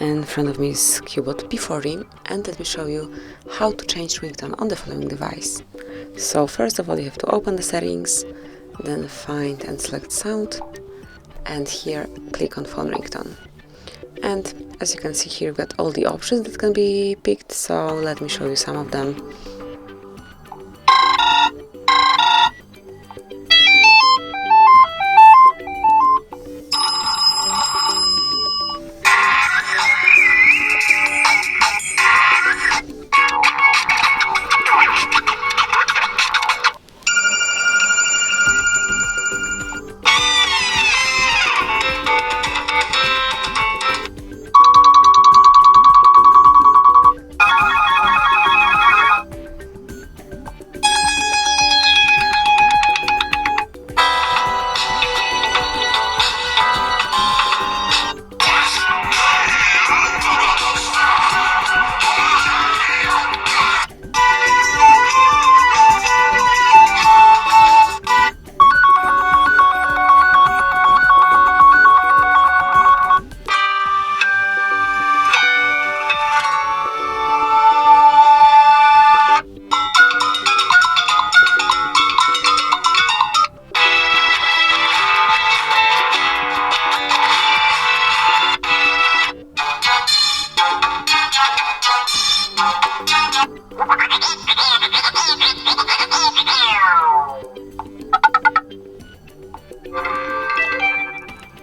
In front of me is CUBOT P40, and let me show you how to change ringtone on the following device. So first of all, you have to open the settings, then find and select sound, and here click on phone ringtone. And as you can see here, you've got all the options that can be picked, so let me show you some of them.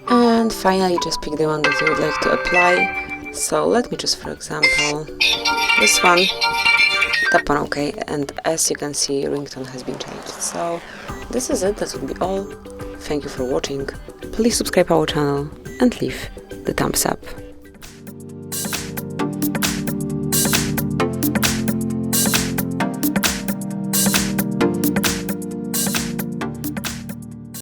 And finally, just pick the one that you would like to apply. So let me choose, for example, this one. Tap on OK, and as you can see, ringtone has been changed. So this is it, that would be all. Thank you for watching. Please subscribe our channel and leave the thumbs up.